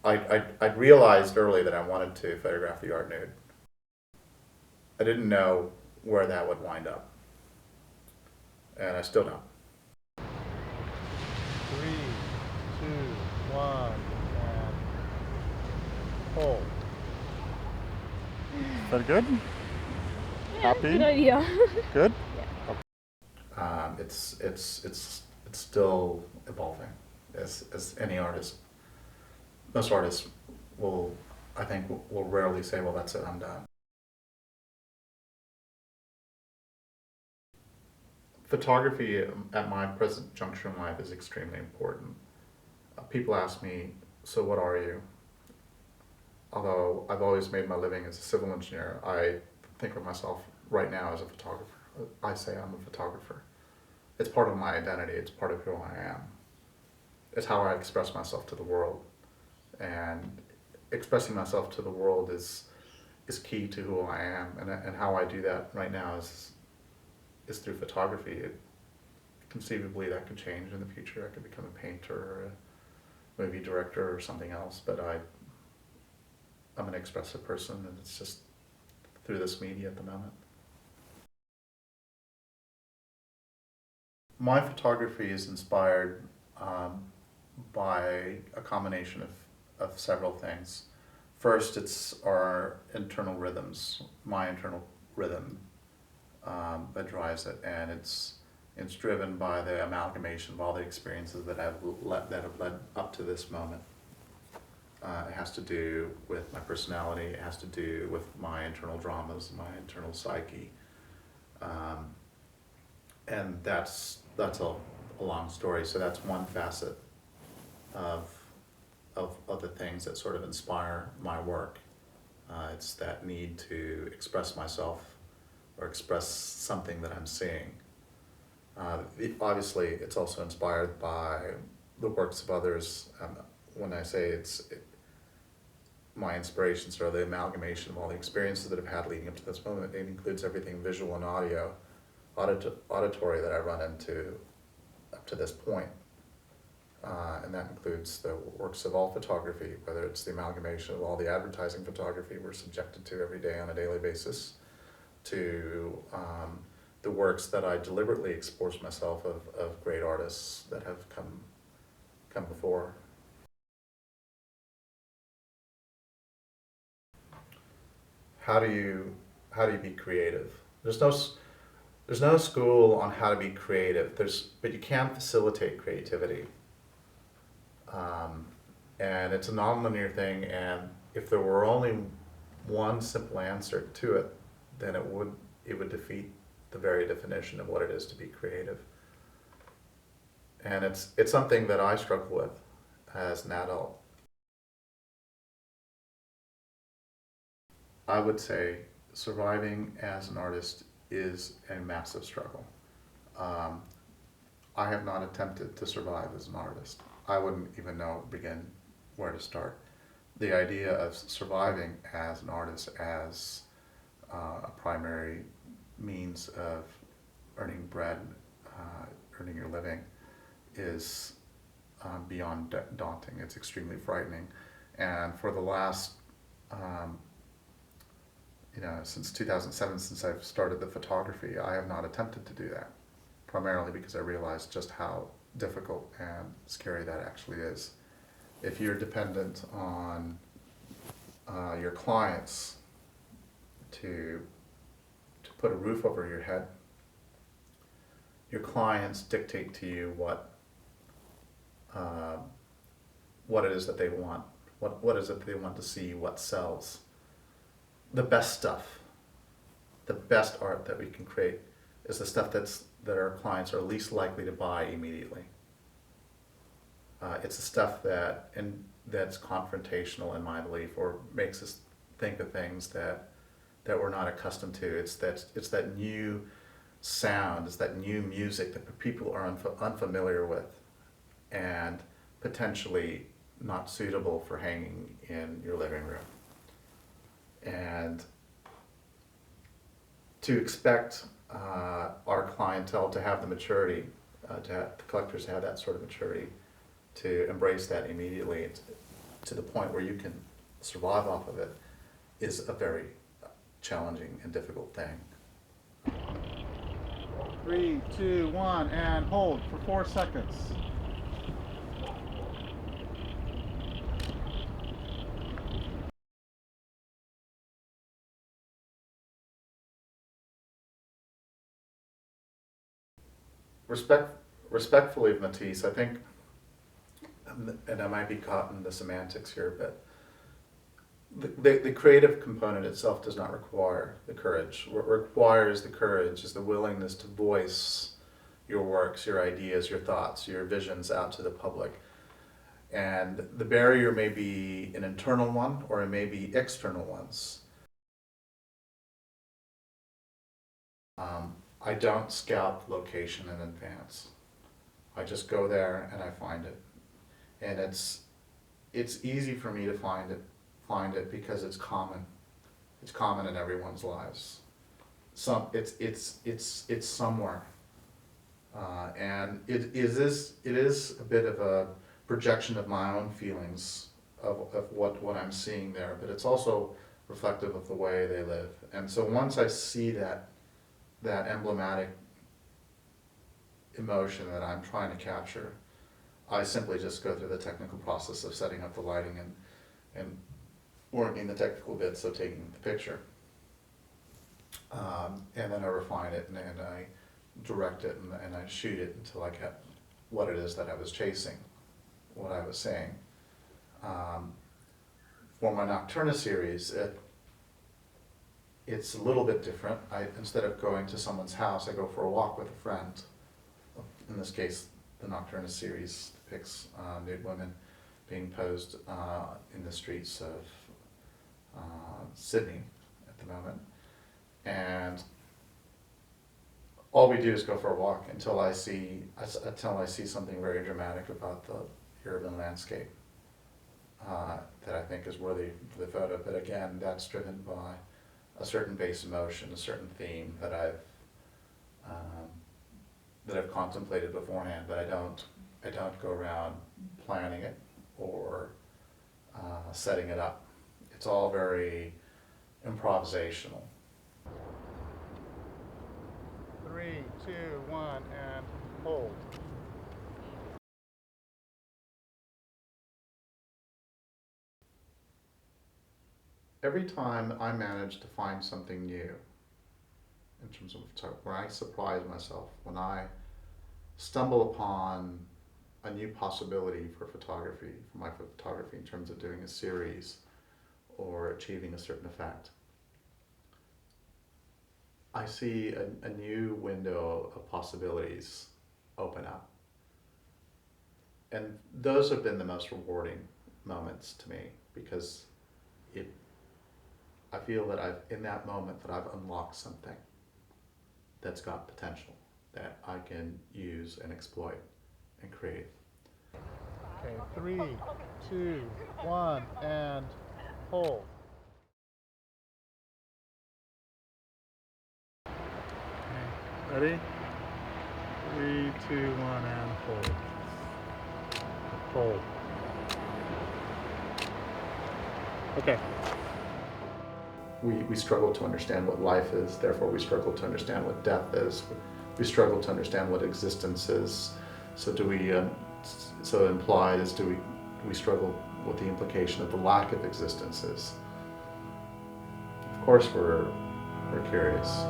I realized early that I wanted to photograph the art nude. I didn't know where that would wind up, and I still don't. Three, two, one, and hold. Is that good? Happy? Good idea. Good? It's still evolving, as any artist. Most artists will, I think, will rarely say, "Well, that's it, I'm done." Photography at my present juncture in life is extremely important. People ask me, "So what are you?" Although I've always made my living as a civil engineer, I think of myself right now as a photographer. I say I'm a photographer. It's part of my identity. It's part of who I am. It's how I express myself to the world. And expressing myself to the world is key to who I am. And how I do that right now is through photography. Conceivably, that could change in the future. I could become a painter or a movie director or something else. But I'm an expressive person, and it's just through this media at the moment. My photography is inspired by a combination of several things. First, it's our internal rhythms, my internal rhythm that drives it, and it's driven by the amalgamation of all the experiences that have led up to this moment. It has to do with my personality. It has to do with my internal dramas, my internal psyche, and that's a long story. So that's one facet of the things that sort of inspire my work. It's that need to express myself or express something that I'm seeing. Obviously, it's also inspired by the works of others. When I say my inspirations are the amalgamation of all the experiences that I've had leading up to this moment. It includes everything visual and auditory that I run into up to this point. And that includes the works of all photography, whether it's the amalgamation of all the advertising photography we're subjected to every day on a daily basis, to the works that I deliberately expose myself of great artists that have come before. How do you be creative? There's no school on how to be creative. But you can facilitate creativity. And it's a nonlinear thing, and if there were only one simple answer to it, then it would defeat the very definition of what it is to be creative. And it's something that I struggle with as an adult. I would say surviving as an artist is a massive struggle. Um, I have not attempted to survive as an artist. I wouldn't even begin where to start. The idea of surviving as an artist, as a primary means of earning bread, earning your living, is beyond daunting. It's extremely frightening. And for the last, since 2007, since I've started the photography, I have not attempted to do that, primarily because I realized just how difficult and scary that actually is. If you're dependent on your clients to put a roof over your head, your clients dictate to you what it is that they want, what is it that they want to see, what sells. The best stuff, the best art that we can create is the stuff that our clients are least likely to buy immediately. It's the stuff that's confrontational, in my belief, or makes us think of things that we're not accustomed to. It's that new sound, it's that new music that people are unfamiliar with, and potentially not suitable for hanging in your living room. And to expect our clientele to have the maturity, to have the collectors have that sort of maturity to embrace that immediately, to the point where you can survive off of it is a very challenging and difficult thing. 3, 2, 1, and hold for 4 seconds. Respectfully, Matisse, I think, and I might be caught in the semantics here, but the creative component itself does not require the courage. What requires the courage is the willingness to voice your works, your ideas, your thoughts, your visions out to the public. And the barrier may be an internal one, or it may be external ones. I don't scout the location in advance. I just go there and I find it. And it's easy for me to find it because it's common. It's common in everyone's lives. It's somewhere. And it is a bit of a projection of my own feelings of what I'm seeing there, but it's also reflective of the way they live. And so once I see that emblematic emotion that I'm trying to capture, I simply just go through the technical process of setting up the lighting and working the technical bits of taking the picture. And then I refine it and I direct it and I shoot it until I get what it is that I was chasing, what I was saying. For my Nocturna series, it's a little bit different. Instead of going to someone's house, I go for a walk with a friend. In this case, the Nocturna series depicts nude women being posed in the streets of Sydney at the moment. And all we do is go for a walk until I see something very dramatic about the urban landscape that I think is worthy for the photo. But again, that's driven by a certain base emotion, a certain theme that I've contemplated beforehand, but I don't go around planning it or setting it up. It's all very improvisational. 3, 2, 1, and hold. Every time I manage to find something new, in terms of photography, when I surprise myself, when I stumble upon a new possibility for photography, for my photography in terms of doing a series or achieving a certain effect, I see a new window of possibilities open up. And those have been the most rewarding moments to me because I feel that in that moment that I've unlocked something that's got potential that I can use and exploit and create. Okay, 3, 2, 1, and hold. Okay, ready? 3, 2, 1, and hold. Hold. Okay. We struggle to understand what life is, therefore we struggle to understand what death is. We struggle to understand what existence is. So so implied is do we struggle with the implication of the lack of existence is. Of course we're curious.